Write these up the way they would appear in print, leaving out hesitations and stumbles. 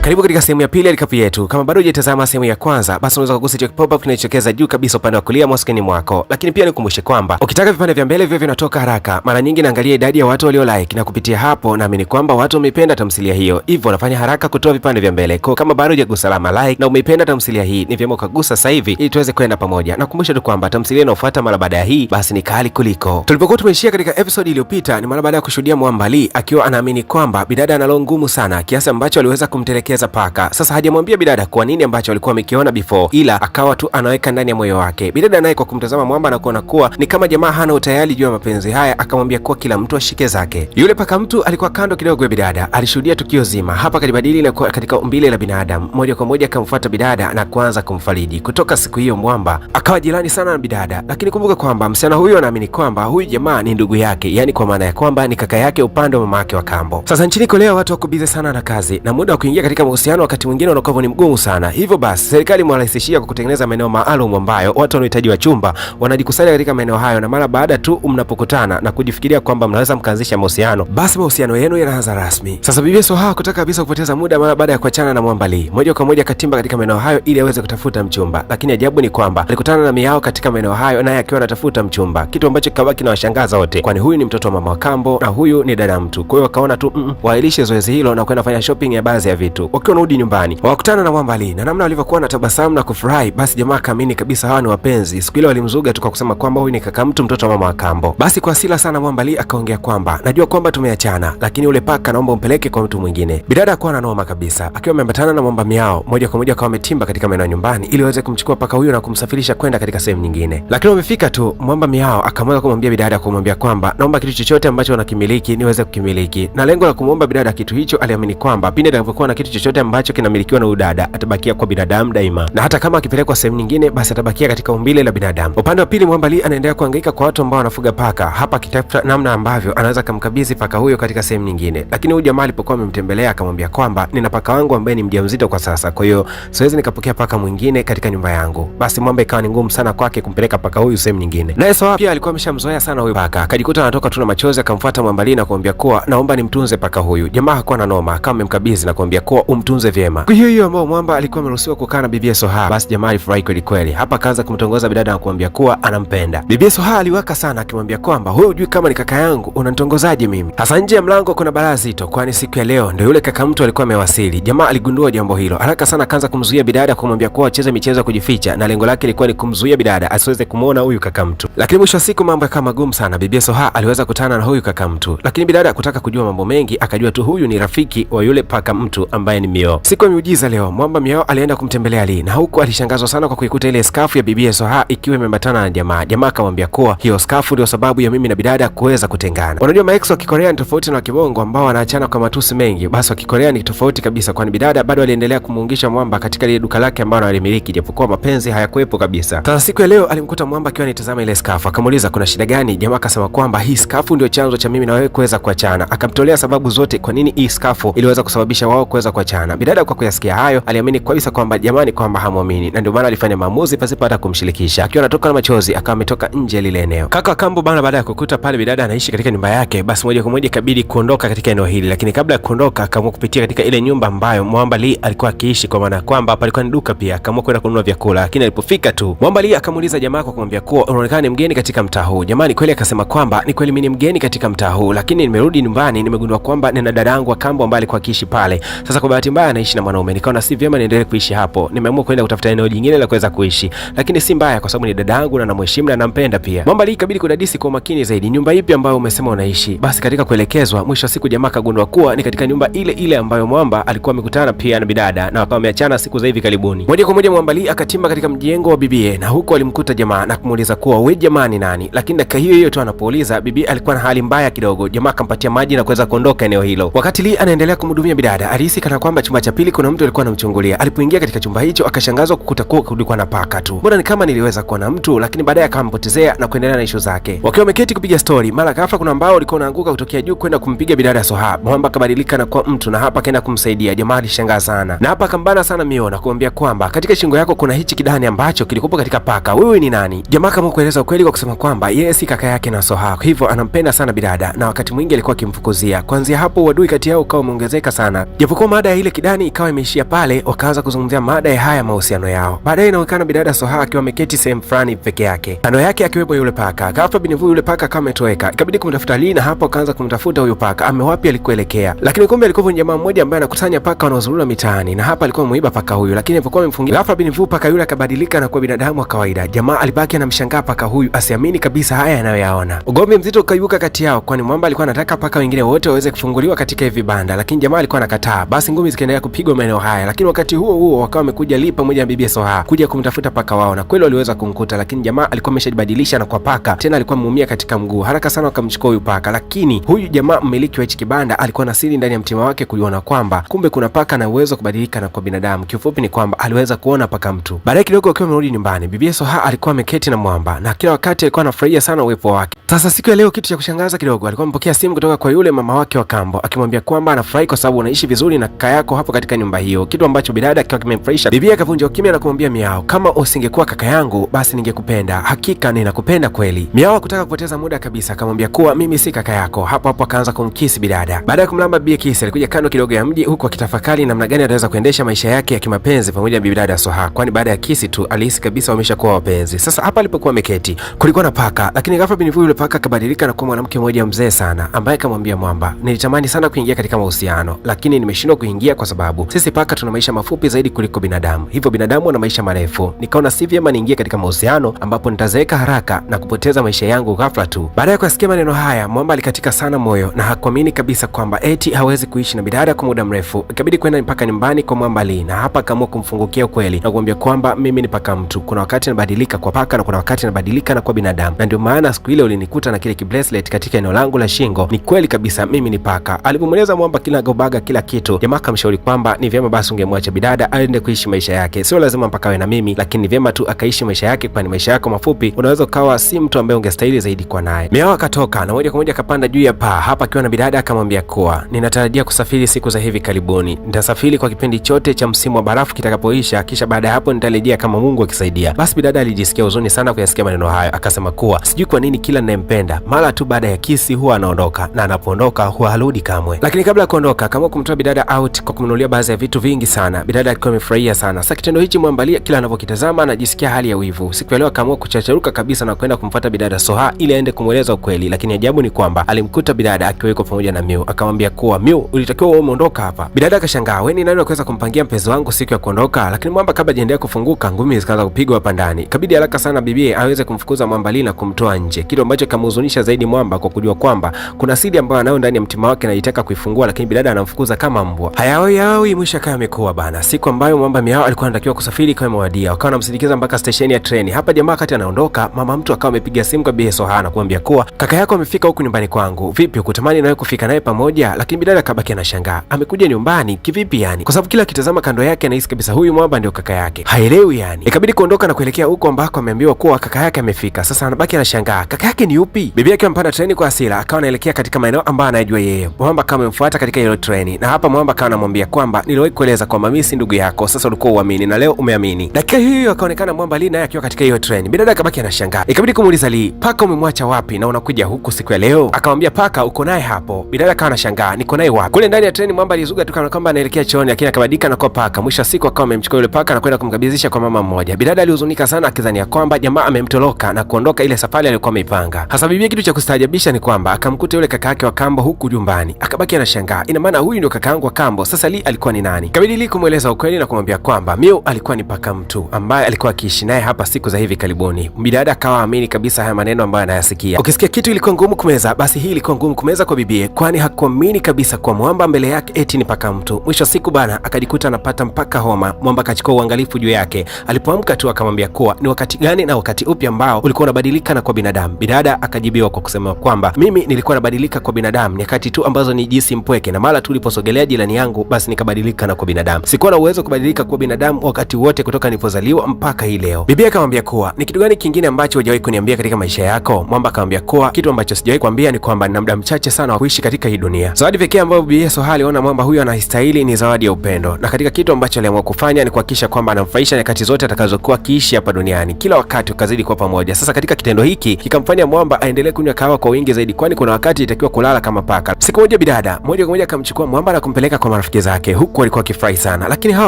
Karibu katika sehemu ya pili ya recap yetu. Kama bado hujatazama sehemu ya kwanza, basi unaweza kugusa hicho pop-up kinachotokeza juu kabisa upande wa kulia mwa skrini mwako. Lakini pia nikukumbushe kwamba ukitaka vipande vya mbele vile vinatoka haraka, mara nyingi naangalia idadi ya watu walio like, na kupitia hapo naamini kwamba watu wameipenda tamthilia hiyo. Hivyo nafanya haraka kutoa vipande vya mbele. Kwa kama bado hujagusa alama like na umeipenda tamthilia hii, ni vyema ukagusa sasa hivi ili tuweze kwenda pamoja. Na kukumbusha tu kwamba tamthilia inayofuata mara baada ya hii basi ni kali kuliko. Tulipokuwa tumeishia katika episode iliyopita, ni mara baada ya kushuhudia Mwamba Lee akiwa anaamini kwamba bidada ana roho ngumu sana kiasi ambacho aliweza kumtelekeza paka. Sasa hajamwambia bidada kwa nini ambacho alikuwa amekiona before, ila akawa tu anaweka ndani ya moyo wake. Bidada naye kwa kumtazama Mwamba na kuona kuwa ni kama jamaa hana utayari juu ya mapenzi haya, akamwambia kuwa kila mtu ashike zake. Yule paka mtu alikuwa kando kidogo ya bidada, alishuhudia tukio zima. Hapa kalibadili na katika umbile la binadamu, moja kwa moja akamfuata bidada na kuanza kumfariji. Kutoka siku hiyo Mwamba akawa jirani sana na bidada, lakini kumbuka kwamba msichana huyo anaamini kwamba huyu jamaa ni ndugu yake, yani kwa maana ya kwamba ni kaka yake upande wa mama yake wa kambo. Sasa nchini Korea watu wako busy sana na kazi, na muda wa kuingia katika mahusiano wakati mwingine unakuwa ni mgumu sana. Hivyo basi serikali imewarahisishia kwa kutengeneza maeneo maalum ambayo watu wanaohitaji wachumba wanajikusanya katika maeneo hayo, na mara baada tu mnapokutana na kujifikiria kwamba mnaweza mkaanzisha mahusiano, basi mahusiano yenu yanaanza rasmi. Sasa bibi Soha kutaka kabisa kupoteza muda mara baada ya kuachana na Mwamba Lee, moja kwa moja katimba katika maeneo hayo ili aweze kutafuta mchumba. Lakini ajabu ni kwamba alikutana na Miao katika maeneo hayo, naye akiwa anatafuta mchumba, kitu ambacho kikabaki na washangaza wote, kwani huyu ni mtoto wa mama wa kambo na huyu ni dada mtu. Kwa hiyo wakaona tu waahirishe zoezi hilo na kwenda fanya shopping ya baadhi ya vitu. Wakiwa wanarudi nyumbani wakutana na Mwamba Lee, na namna walivyokuwa na tabasamu na kufurahi, basi jamaa kaamini kabisa hawa ni wapenzi. Siku ile walimzuga tu kwa kusema kwamba huyu ni kaka mtu, mtoto wa mama wa kambo. Basi kwa hasira sana Mwamba Lee akaongea kwamba najua kwamba tumeachana, lakini ule paka naomba umpeleke kwa mtu mwingine. Bidada akawa na noma kabisa, akiwa ameambatana na Mwamba Miao, moja kwa moja akawa ametimba katika maeneo nyumbani ili waweze kumchukua paka huyo na kumsafirisha kwenda katika sehemu nyingine. Lakini wamefika tu, Mwamba Miao akamweza kumwambia bidada, kumwambia kwamba naomba kitu chochote ambacho wanakimiliki niweze kukimiliki, na lengo la kumwomba bidada kitu hicho, aliamini kwamba pindi atakapokuwa na kitu chochote ambacho kinamilikiwa na udada atabakia kwa binadamu daima, na hata kama akipelekwa sehemu nyingine basi atabakia katika umbile la binadamu. Upande wa pili Mwamba Lee anaendelea kuhangaika kwa watu ambao wanafuga paka, hapa akitafuta namna ambavyo anaweza kumkabidhi paka huyo katika sehemu nyingine. Lakini huyu jamaa alipokuwa amemtembelea akamwambia kwamba nina paka wangu ambaye ni mjamzito kwa sasa, kwa hiyo siwezi nikapokea paka mwingine katika nyumba yangu. Basi Mwamba ikawa ni ngumu sana kwake kumpeleka paka huyu sehemu nyingine. Naye Soha pia alikuwa ameshamzoea sana huyu paka, akajikuta anatoka tu na machozi, akamfuata Mwamba Lee na kumwambia kuwa naomba nimtunze paka huyu. Jamaa hakuwa na noma, akawa amemkabidhi na kumwambia kuwa umtunze vyema. Kwa hiyo ambao Mwamba alikuwa ameruhusiwa kukaa na bibi Soha, basi jamaa alifurahi kweli kweli. Hapa akaanza kumtongoza bidada na kumwambia kuwa anampenda. Bibi Soha aliwaka sana akimwambia kwamba wewe hujui kama ni kaka yangu, unanitongozaje mimi? Hasa nje ya mlango kuna balaa zito, kwani siku ya leo ndio yule kaka mtu alikuwa amewasili. Jamaa aligundua jambo hilo haraka sana, akaanza kumzuia bidada, kumwambia kuwa acheze michezo ya kujificha, na lengo lake lilikuwa ni kumzuia bidada asiweze kumuona huyu kaka mtu. Lakini mwisho wa siku mambo yakawa magumu sana. Bibi Soha aliweza kutana na huyu kaka mtu, lakini bidada kutaka kujua mambo mengi akajua tu huyu ni rafiki wa yule paka mtu ambaye ni Miao. Siku ya miujiza leo Mwamba Miao alienda kumtembelea Lee, na huku alishangazwa sana kwa kuikuta ile skafu ya bibi Soha ikiwa imeambatana na jamaa. Jamaa akamwambia kuwa hiyo skafu ndio sababu ya mimi na bidada kuweza kutengana. Unajua maex wa Kikorea ni tofauti na wa Kibongo ambao wanaachana kwa matusi mengi, basi wa Kikorea ni tofauti kabisa, kwani bidada bado aliendelea kumuungisha Mwamba katika ile duka lake ambalo alimiliki, japokuwa mapenzi hayakuwepo kabisa. Sasa siku ya leo alimkuta Mwamba akiwa anitazama ile skafu, akamuuliza kuna shida gani? Jamaa akasema kwamba hii skafu ndio chanzo cha mimi na wewe kuweza kuachana. Akamtolea sababu zote kwa nini hii skafu iliweza kusababisha wao kuweza kuachana. Bidada kwa kuyasikia hayo aliamini kabisa kwamba jamani kwamba hamwamini, na ndio maana alifanya maamuzi pasipo hata kumshirikisha. Akiwa anatoka na machozi akawa ametoka nje lile eneo. Kaka kambo bana, baada ya kukuta pale bidada anaishi katika nyumba yake, basi moja kwa moja ikabidi kuondoka katika eneo hili. Lakini kabla ya kuondoka akaamua kupitia katika ile nyumba ambayo Mwamba Lee alikuwa akiishi, kwa maana kwamba palikuwa ni duka pia. Akaamua kwenda kununua vyakula, lakini alipofika tu Mwamba Lee akamuuliza jamaa kwa kumwambia kuwa unaonekana ni mgeni katika mtaa huu. Jamaa ni kweli akasema kwamba ni kweli mimi ni mgeni katika mtaa huu, lakini nimerudi nyumbani nimegundua kwamba nina dada yangu wa kambo ambaye alikuwa akiishi pale. Sasa kwa bahati mbaya anaishi na mwanaume, nikaona si vyema niendelee kuishi hapo. Nimeamua kwenda kutafuta eneo jingine la kuweza kuishi, lakini si mbaya kwa sababu ni dada yangu na namheshimu na nampenda pia. Mwamba Lee ikabidi kudadisi kwa makini zaidi nyumba ipi ambayo umesema unaishi. Basi katika kuelekezwa, mwisho wa siku jamaa kagundua kuwa ni katika nyumba ile ile ambayo Mwamba alikuwa amekutana pia na bidada, na wakawa wameachana siku za hivi karibuni. Moja kwa moja Mwamba Lee akatimba katika mjengo wa bibie, na huko alimkuta jamaa na kumuuliza kuwa wewe jamaa ni nani. Lakini dakika hiyo hiyo tu anapouliza, bibi alikuwa na hali mbaya kidogo. Jamaa akampatia maji na kuweza kuondoka eneo hilo. Wakati Lee anaendelea kumhudumia bidada, alihisi kana kwamba chumba cha pili kuna mtu alikuwa anamchungulia. Alipoingia katika chumba hicho akashangazwa kukuta kuwa kulikuwa na paka tu. Mbona ni kama niliweza kuona mtu, lakini baadaye akampotezea na kuendelea na issue zake. Wakiwa wameketi kupiga story, mara ghafla kuna mbao ulikuwa unaanguka kutokea juu kwenda kumpiga bidada Soha. Mwamba akabadilika na kuwa mtu, na hapa akaenda kumsaidia. Jamaa alishangaa sana, na hapa akambana sana Miao na kumwambia kwamba katika shingo yako kuna hichi kidani ambacho kilikuwa katika paka. Wewe ni nani? Jamaa kama kueleza ukweli kwa kusema kwamba yeye si kaka yake na Soha, hivyo anampenda sana bidada na wakati mwingi alikuwa akimfukuzia. Kuanzia hapo uadui kati yao ukawa umeongezeka sana. Japokuwa mada ile kidani ikawa imeishia pale, wakaanza kuzungumzia mada ya haya mahusiano yao. Baadaye inaonekana bidada Soha akiwa ameketi sehemu fulani peke yake, kando yake akiwepo yule paka. Ghafla binivu yule paka kama ametoweka, ikabidi kumtafuta Lee, na hapo akaanza kumtafuta huyo paka amewapi alikuelekea, lakini kumbe alikuwa ni jamaa mmoja ambaye anakusanya paka wanaozurura mitaani, na hapa alikuwa muiba paka huyu, lakini alipokuwa amemfungia ghafla binivu paka yule akabadilika na kuwa binadamu wa kawaida. Jamaa alibaki anamshangaa paka huyu, asiamini kabisa haya anayoyaona. Ugomvi mzito ukaibuka kati yao, kwani mwamba alikuwa anataka paka wengine wote waweze kufunguliwa katika hivi banda, lakini jamaa alikuwa anakataa. Basi ngumi zikaendelea kupigwa maeneo haya, lakini wakati huo huo wakawa wamekuja Lee pamoja na bibi Soha kuja kumtafuta paka wao, na kweli waliweza kumkuta, lakini jamaa alikuwa ameshajibadilisha na kwa paka tena, alikuwa ameumia katika mguu. Haraka sana wakamchukua huyu paka, lakini huyu jamaa mmiliki wa hichi kibanda alikuwa na siri ndani ya mtima wake kuliona kwamba kumbe kuna paka na uwezo kubadilika na kwa binadamu. Kiufupi ni kwamba aliweza kuona paka mtu. Baadaye kidogo akiwa amerudi nyumbani, bibi Soha alikuwa ameketi na mwamba na kila wakati alikuwa anafurahia sana uwepo wake. Sasa siku ya leo kitu cha kushangaza kidogo, alikuwa amepokea simu kutoka kwa yule mama wake wa kambo akimwambia kwamba anafurahi kwa sababu unaishi vizuri na kaka yako hapo katika nyumba hiyo, kitu ambacho bidada akiwa kimemfurahisha. Bibi akavunja ukimya na kumwambia Miao, kama usingekuwa kaka yangu basi ningekupenda, hakika ninakupenda kweli. Miao hakutaka kupoteza muda kabisa, akamwambia kuwa mimi si kaka yako. Hapo hapo akaanza kumkisi bidada. Baada ya kumlamba bibi kisi, alikuja kando kidogo ya mji huku akitafakari namna gani ataweza kuendesha maisha yake ya kimapenzi pamoja na bibi dada Soha, kwani baada ya kisi tu alihisi kabisa wameshakuwa wapenzi. Sasa hapa alipokuwa ameketi kulikuwa na paka, lakini ghafla binivu yule paka akabadilika na kuwa mwanamke mmoja mzee sana ambaye akamwambia mwamba, nilitamani sana kuingia katika mahusiano lakini nimeshindwa kuingia kwa sababu sisi paka tuna maisha mafupi zaidi kuliko binadamu, hivyo binadamu wana maisha marefu. Nikaona si vyema niingie katika mahusiano ambapo nitazeeka haraka na kupoteza maisha yangu ghafla tu. Baada ya kusikia maneno haya, mwamba alikatika sana moyo na hakuamini kabisa kwamba eti hawezi kuishi na bidada kwa muda mrefu. Ikabidi kwenda mpaka nyumbani kwa mwamba Lee, na hapa akaamua kumfungukia ukweli na kumwambia kwamba mimi ni paka mtu, kuna wakati nabadilika kwa paka na kuna wakati nabadilika na kwa binadamu, na ndio maana siku ile ulinikuta na kile bracelet katika eneo langu la shingo, ni kweli kabisa mimi ni paka. Alipomweleza mwamba kila gobaga kila kitu, jamaa akamshauri kwamba ni vyema basi ungemwacha bidada aende kuishi maisha yake, sio lazima mpaka awe na mimi, lakini ni vyema tu akaishi maisha yake, kwani maisha yako mafupi unaweza ukawa si mtu ambaye ungestahili zaidi kwa naye. Miao akatoka na moja kwa moja akapanda juu ya paa. Hapa akiwa na bidada akamwambia kuwa ninatarajia kusafiri siku za hivi karibuni, nitasafiri kwa kipindi chote cha msimu wa barafu kitakapoisha, kisha baada ya hapo nitarejea kama Mungu akisaidia. Basi bidada alijisikia huzuni sana kuyasikia maneno hayo, akasema kuwa sijui kwa nini kila ninayempenda mara tu baada ya kisi huwa anaondoka, na anapoondoka huwa harudi kamwe. Lakini kabla ya kuondoka akaamua kumtoa bidada out kwa kumnunulia baadhi ya vitu vingi sana. Bidada alikuwa amefurahia sana. Sasa kitendo hichi mwambalia kila anapokitazama anajisikia hali ya wivu. Siku ya leo akaamua kuchacharuka kabisa na kwenda kumfuata bidada Soha ili aende kumweleza ukweli, lakini ajabu ni kwamba alimkuta bidada akiwa yuko pamoja na Miu. Akamwambia kuwa Miu, ulitakiwa wewe umeondoka hapa. Bidada akashangaa, wewe ni nani unaweza kumpangia mpenzi wangu siku ya kuondoka? Lakini mwamba kabla hajaendelea kufunguka, ngumi zikaanza kupigwa hapa ndani. Ikabidi haraka sana bibie aweze kumfukuza mwambalia na kumtoa nje, kitu ambacho kamhuzunisha zaidi mwamba kwa kujua kwamba kuna siri ambayo anayo ndani ya mtima wake na anataka kuifungua, lakini bidada anamfukuza kama mbwa. Hayawi mwisho kama amekuwa bana. Siku ambayo mwamba Miao alikuwa anatakiwa kusafiri kama imewadia, wakawa wanamsindikiza mpaka stesheni ya treni. Hapa jamaa wakati anaondoka, mama mtu akawa amepiga simu kwa Bi Soha na kumwambia kuwa kaka yako amefika huku nyumbani kwangu, vipi ukutamani nawe kufika naye pamoja? Lakini bidada akabaki anashangaa, amekuja nyumbani kivipi yani? Kwa sababu kila akitazama kando yake anahisi kabisa huyu mwamba ndio kaka yake, haelewi yani. Ikabidi kuondoka na kuelekea huko ambako ameambiwa kuwa kaka yake amefika. Sasa anabaki anashangaa, kaka yake ni yupi? Bibi yake ampanda treni kwa hasira, akawa anaelekea katika maeneo ambayo anajua yeye. Mwamba kama amemfuata katika ile treni, na hapa mwamba akawa anamwambia kwamba niliwahi kueleza kwamba mimi si ndugu yako, sasa ulikuwa uamini na leo umeamini. Dakika hiyo akaonekana mwamba Lee naye akiwa katika hiyo treni. Bidada akabaki anashangaa. Ikabidi kumuuliza Lee, paka umemwacha wapi na unakuja huku siku ya leo? Akamwambia paka uko naye hapo. Bidada akawa anashangaa, niko naye wapi? Kule ndani ya treni mwamba alizuga tu kana kwamba anaelekea chooni, lakini akabadilika na kwa paka. Mwisho siku akawa amemchukua yule paka na kwenda kumkabidhisha kwa mama mmoja. Bidada alihuzunika sana akidhania kwamba jamaa amemtoroka na kuondoka ile safari aliyokuwa ameipanga. Hasa bibi kitu cha kustaajabisha ni kwamba akamkuta yule kaka yake wa kambo huku nyumbani. Akabaki anashangaa, ina maana huyu ndio kaka yangu wa kambo. Sasa Lee alikuwa ni nani? Kabidi Lee kumweleza ukweli na kumwambia kwamba Miu alikuwa ni paka mtu ambaye alikuwa akiishi naye hapa siku za hivi karibuni. Bidada akawa amini kabisa haya maneno ambayo anayasikia. Ukisikia kitu ilikuwa ngumu kumeza, basi hii ilikuwa ngumu kumeza kwa bibie, kwani hakuamini kabisa kwa mwamba mbele yake eti ni paka mtu. Mwisho siku bana akajikuta anapata mpaka homa. Mwamba akachukua uangalifu juu yake. Alipoamka tu akamwambia kuwa ni wakati gani na wakati upi ambao ulikuwa unabadilika na kwa binadamu. Bidada akajibiwa kwa kusema kwamba mimi nilikuwa nabadilika kwa binadamu nyakati tu ambazo ni jinsi mpweke, na mara tu uliposogelea jirani yangu basi nikabadilika na kwa binadamu. Sikuwa na uwezo kubadilika kwa binadamu wakati wote kutoka nilipozaliwa mpaka hii leo. Bibi akamwambia kuwa ni kitu gani kingine ambacho hujawahi kuniambia katika maisha yako? Mwamba akamwambia kuwa kitu ambacho sijawahi kuambia ni kwamba nina muda mchache sana wa kuishi katika hii dunia. Zawadi pekee ambayo Bi Soha aliona mwamba huyu anastahili ni zawadi ya upendo, na katika kitu ambacho aliamua kufanya ni kuhakikisha kwamba anamfurahisha nyakati zote atakazokuwa kiishi hapa duniani, kila wakati ukazidi kuwa pamoja. Sasa katika kitendo hiki kikamfanya mwamba aendelee kunywa kahawa kwa wingi zaidi, kwani kuna wakati itakiwa kulala kama paka. Siku moja bidada moja kwa moja akamchukua mwamba na kumpeleka kwa marafiki zake, huku walikuwa wakifurahi sana, lakini hawa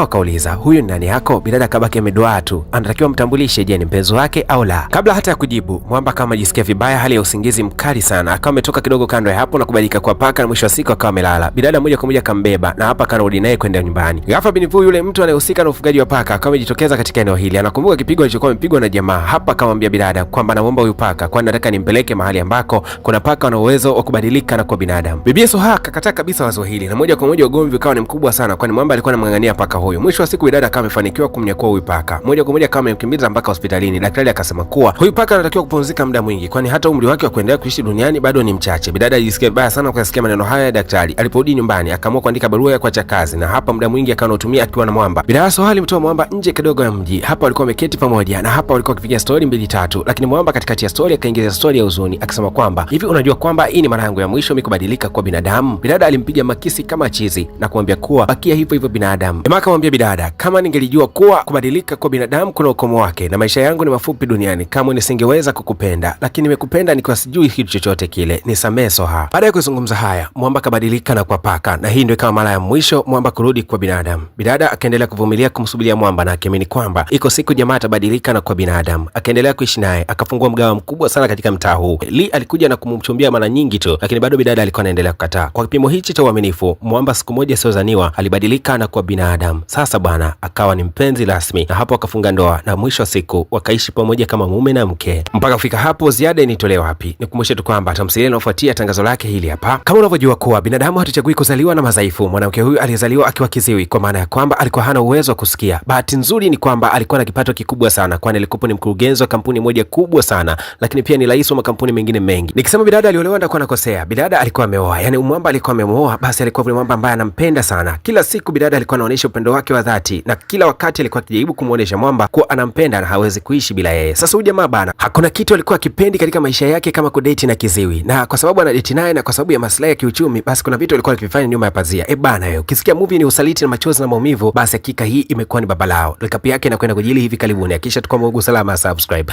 wakauliza, huyu ni nani yako? Bidada akabaki ameduaa tu, anatakiwa mtambulishe, je, ni mpenzi wake au la? Kabla hata ya kujibu, Mwamba kama ajisikia vibaya, hali ya usingizi mkali sana, akawa ametoka kidogo kando ya hapo na kubadilika kwa paka, na mwisho wa siku akawa amelala. Bidada moja kwa moja kambeba na hapa kanarudi naye kwenda nyumbani. Ghafla Binivu, yule mtu anayehusika na ufugaji wa paka, akawa amejitokeza katika eneo hili. Anakumbuka kipigo alichokuwa amepigwa na jamaa. Hapa akamwambia bidada kwamba anaomba huyu paka, kwani nataka nimpeleke mahali ambako kuna paka wana uwezo wa kubadilika na kuwa binadamu. Bibi Soha akakataa kabisa wazo hili, na moja kwa moja ugomvi ukawa ni mkubwa sana, kwani Mwamba alikuwa anamng'ang'ania paka huyu. Mwisho wa siku bidada akawa amefanikiwa kumnyakua huyu paka. Moja kwa moja kama amemkimbiza mpaka hospitalini. Daktari akasema kuwa huyu paka anatakiwa kupumzika muda mwingi, kwani hata umri wake wa kuendelea kuishi duniani bado ni mchache. Bidada alijisikia vibaya sana kwa kusikia maneno haya ya daktari. Aliporudi nyumbani akaamua kuandika barua ya kuacha kazi, na hapa muda mwingi akawa anatumia akiwa na Mwamba. Bidada Soha alimtoa Mwamba nje kidogo ya mji. Hapa walikuwa wameketi pamoja, na hapa walikuwa wakipiga story mbili tatu, lakini Mwamba katikati ya story akaingiza story ya huzuni akisema kwamba hivi unajua kwamba hii ni mara yangu ya mwisho mimi kubadilika kwa binadamu? Bidada alimpiga makisi kama chizi na kumwambia kuwa bakia hivyo hivyo binadamu. Jamaa akamwambia bidada, kama ningelijua kuwa kubadilika kwa binadamu kuna ukomo wake na maisha yangu ni mafupi duniani, kama nisingeweza kukupenda, lakini nimekupenda nikiwa sijui kitu chochote kile, nisamehe Soha. Baada ya kuzungumza haya, Mwamba kabadilika na kwa paka, na hii ndio kama mara ya mwisho Mwamba kurudi kwa binadamu. Bidada akaendelea kuvumilia kumsubiria Mwamba na akiamini kwamba iko siku jamaa atabadilika na kwa binadamu. Akaendelea kuishi naye, akafungua mgawa mkubwa sana katika mtaa huu. Lee alikuja na kumchumbia mara nyingi tu, lakini bado bidada alikuwa anaendelea kukataa. Kwa kipimo hichi cha uaminifu, Mwamba siku moja siozaniwa alibadilika na kwa binadamu. Sasa bwana akawa ni mpenzi rasmi, na hapo akafunga ndoa, na mwisho wa siku wakaishi pamoja kama mume na mke. Mpaka kufika hapo ziada initolewa wapi? Nikukumbushe tu kwamba tamthilia inayofuatia tangazo lake hili hapa. Kama unavyojua kuwa binadamu hatuchagui kuzaliwa na madhaifu, mwanamke huyu alizaliwa akiwa kiziwi, kwa maana ya kwamba alikuwa hana uwezo wa kusikia. Bahati nzuri ni kwamba alikuwa na kipato kikubwa sana, kwani alikuwa ni mkurugenzi wa kampuni moja kubwa sana, lakini pia ni rais wa makampuni mengine mengi. Nikisema bidada aliolewa ndio nakosea. Bidada alikuwa ameoa, yani Mwamba alikuwa amemuoa, basi alikuwa ni Mwamba ambaye anampenda sana. Kila siku bidada alikuwa anaonyesha upendo wake wa dhati, na kila wakati alikuwa akijaribu kumuonesha Mwamba kuwa anampenda na hawezi kuishi bila yeye. Sasa huyu jamaa bana, hakuna kitu alikuwa akipendi katika maisha yake kama kudate na kiziwi, na kwa sababu anadate naye na kwa sababu ya maslahi ya kiuchumi, basi kuna vitu alikuwa akifanya nyuma ya pazia. Bana wewe, ukisikia movie ni usaliti na machozi na maumivu, basi hakika hii imekuwa ni baba lao. Recap yake inakwenda kujili hivi karibuni. Hakikisha tukua Mungu salama, subscribe.